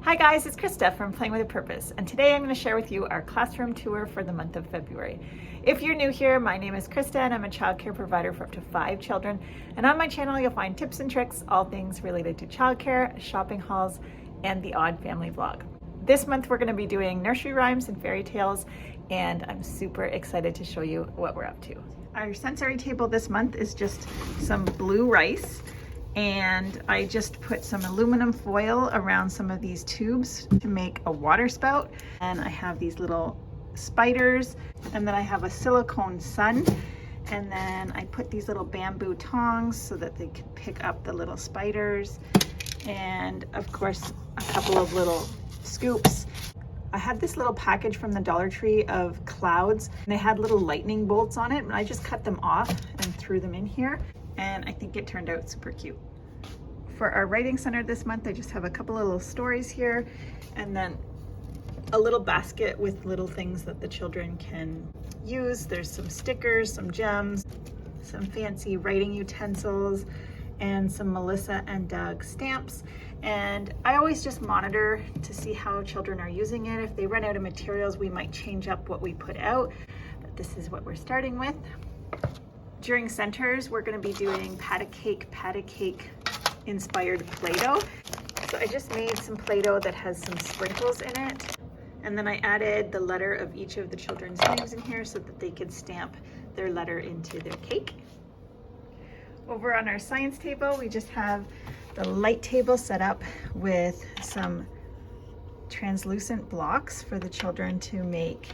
Hi guys, it's Krista from Playing with a Purpose, and today I'm going to share with you our classroom tour for the month of February. If you're new here, my name is Krista and I'm a childcare provider for up to 5 children, and on my channel you'll find tips and tricks, all things related to childcare, shopping hauls, and the odd family vlog. This month we're going to be doing nursery rhymes and fairy tales, and I'm super excited to show you what we're up to. Our sensory table this month is just some blue rice, and I just put some aluminum foil around some of these tubes to make a water spout. And I have these little spiders, and then I have a silicone sun, and then I put these little bamboo tongs so that they can pick up the little spiders, and of course a couple of little scoops. I had this little package from the Dollar Tree of clouds, and they had little lightning bolts on it, and I just cut them off and threw them in here, and I think it turned out super cute. For our writing center this month, I just have a couple of little stories here, and then a little basket with little things that the children can use. There's some stickers, some gems, some fancy writing utensils, and some Melissa and Doug stamps. And I always just monitor to see how children are using it. If they run out of materials, we might change up what we put out, but this is what we're starting with. During centers, we're going to be doing pat a cake inspired Play-Doh. So I just made some Play-Doh that has some sprinkles in it, and then I added the letter of each of the children's names in here so that they could stamp their letter into their cake. Over on our science table, we just have the light table set up with some translucent blocks for the children to make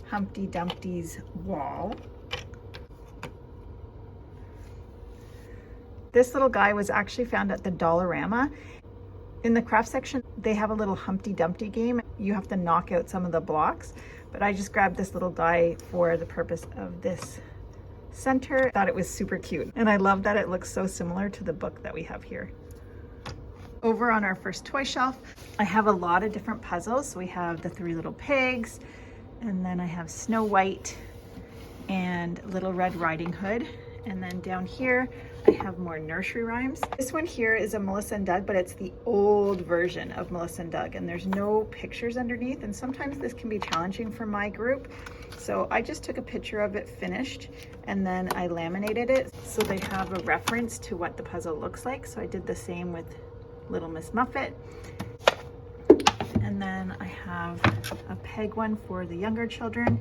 Humpty Dumpty's wall. This little guy was actually found at the Dollarama. In the craft section, they have a little Humpty Dumpty game. You have to knock out some of the blocks, but I just grabbed this little guy for the purpose of this center. Thought it was super cute, and I love that it looks so similar to the book that we have here. Over on our first toy shelf, I have a lot of different puzzles. So we have the 3 Little Pigs, and then I have Snow White and Little Red Riding Hood. And then down here, I have more nursery rhymes. This one here is a Melissa and Doug, but it's the old version of Melissa and Doug, and there's no pictures underneath, and sometimes this can be challenging for my group. So I just took a picture of it finished, and then I laminated it so they have a reference to what the puzzle looks like. So I did the same with Little Miss Muffet. And then I have a peg one for the younger children.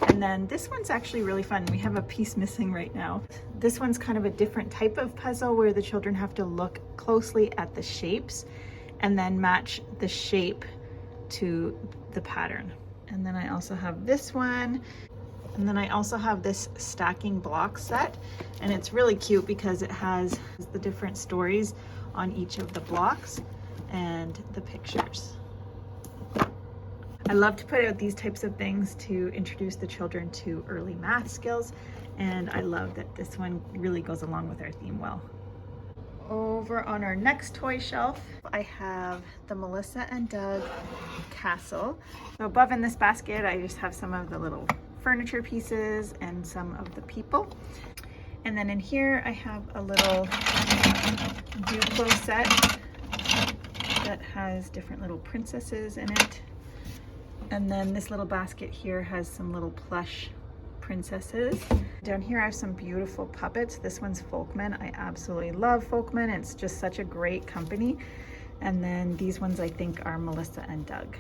And then this one's actually really fun. We have a piece missing right now. This one's kind of a different type of puzzle where the children have to look closely at the shapes and then match the shape to the pattern. And then I also have this one. And then I also have this stacking block set. And it's really cute because it has the different stories on each of the blocks and the pictures. I love to put out these types of things to introduce the children to early math skills, and I love that this one really goes along with our theme well. Over on our next toy shelf, I have the Melissa and Doug castle. So above in this basket, I just have some of the little furniture pieces and some of the people. And then in here, I have a little Duplo set that has different little princesses in it. And then this little basket here has some little plush princesses. Down here I have some beautiful puppets. This one's Folkman. I absolutely love Folkman. It's just such a great company. And then these ones I think are Melissa and Doug.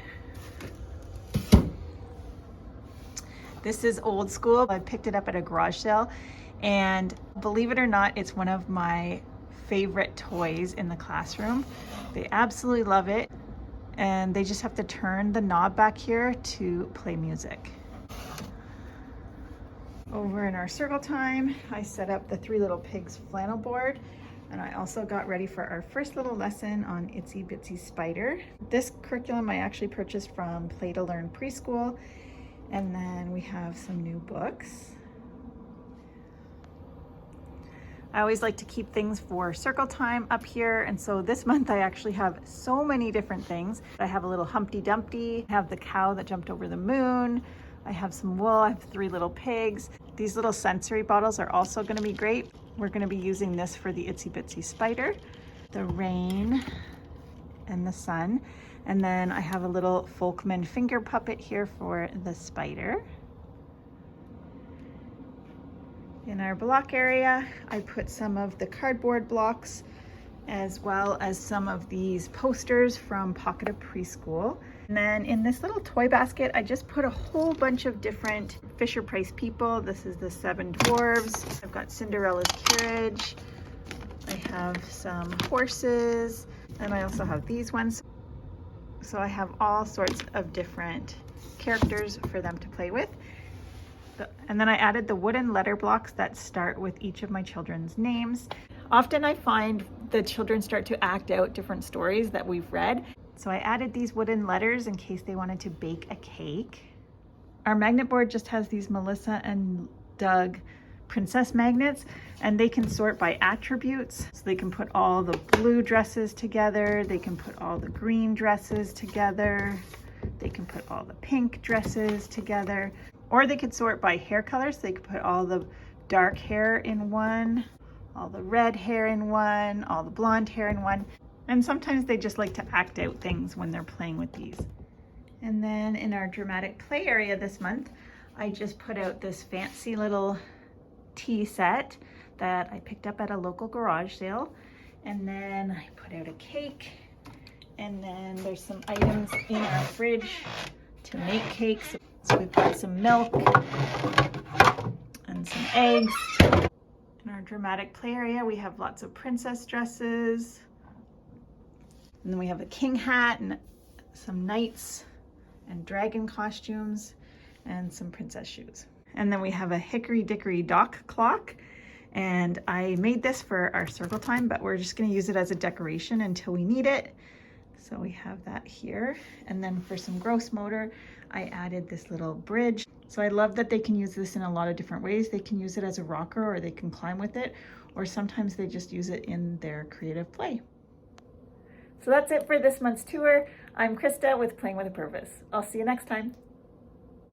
This is old school. I picked it up at a garage sale, and believe it or not, it's one of my favorite toys in the classroom. They absolutely love it. And they just have to turn the knob back here to play music. Over in our circle time, I set up the 3 Little Pigs flannel board, and I also got ready for our first little lesson on Itsy-bitsy spider. This curriculum I actually purchased from Play to Learn Preschool, and then we have some new books. I always like to keep things for circle time up here, and so this month I actually have so many different things. I have a little Humpty Dumpty, I have the cow that jumped over the moon, I have some wool, I have 3 little pigs. These little sensory bottles are also going to be great. We're going to be using this for the Itsy-bitsy spider, the rain, and the sun. And then I have a little Folkman finger puppet here for the spider. In our block area, I put some of the cardboard blocks as well as some of these posters from Pocket of Preschool. And then in this little toy basket, I just put a whole bunch of different Fisher-Price people. This is the 7 Dwarves. I've got Cinderella's carriage. I have some horses, and I also have these ones. So I have all sorts of different characters for them to play with. And then I added the wooden letter blocks that start with each of my children's names. Often I find the children start to act out different stories that we've read. So I added these wooden letters in case they wanted to bake a cake. Our magnet board just has these Melissa and Doug princess magnets, and they can sort by attributes. So they can put all the blue dresses together. They can put all the green dresses together. They can put all the pink dresses together. Or they could sort by hair colors. They could put all the dark hair in one, all the red hair in one, all the blonde hair in one. And sometimes they just like to act out things when they're playing with these. And then in our dramatic play area this month, I just put out this fancy little tea set that I picked up at a local garage sale. And then I put out a cake. And then there's some items in our fridge to make cakes. So we've got some milk and some eggs. In our dramatic play area, we have lots of princess dresses. And then we have a king hat and some knights and dragon costumes and some princess shoes. And then we have a hickory dickory dock clock. And I made this for our circle time, but we're just gonna use it as a decoration until we need it. So we have that here. And then for some gross motor, I added this little bridge. So I love that they can use this in a lot of different ways. They can use it as a rocker, or they can climb with it, or sometimes they just use it in their creative play. So that's it for this month's tour. I'm Krista with Playing with a Purpose. I'll see you next time.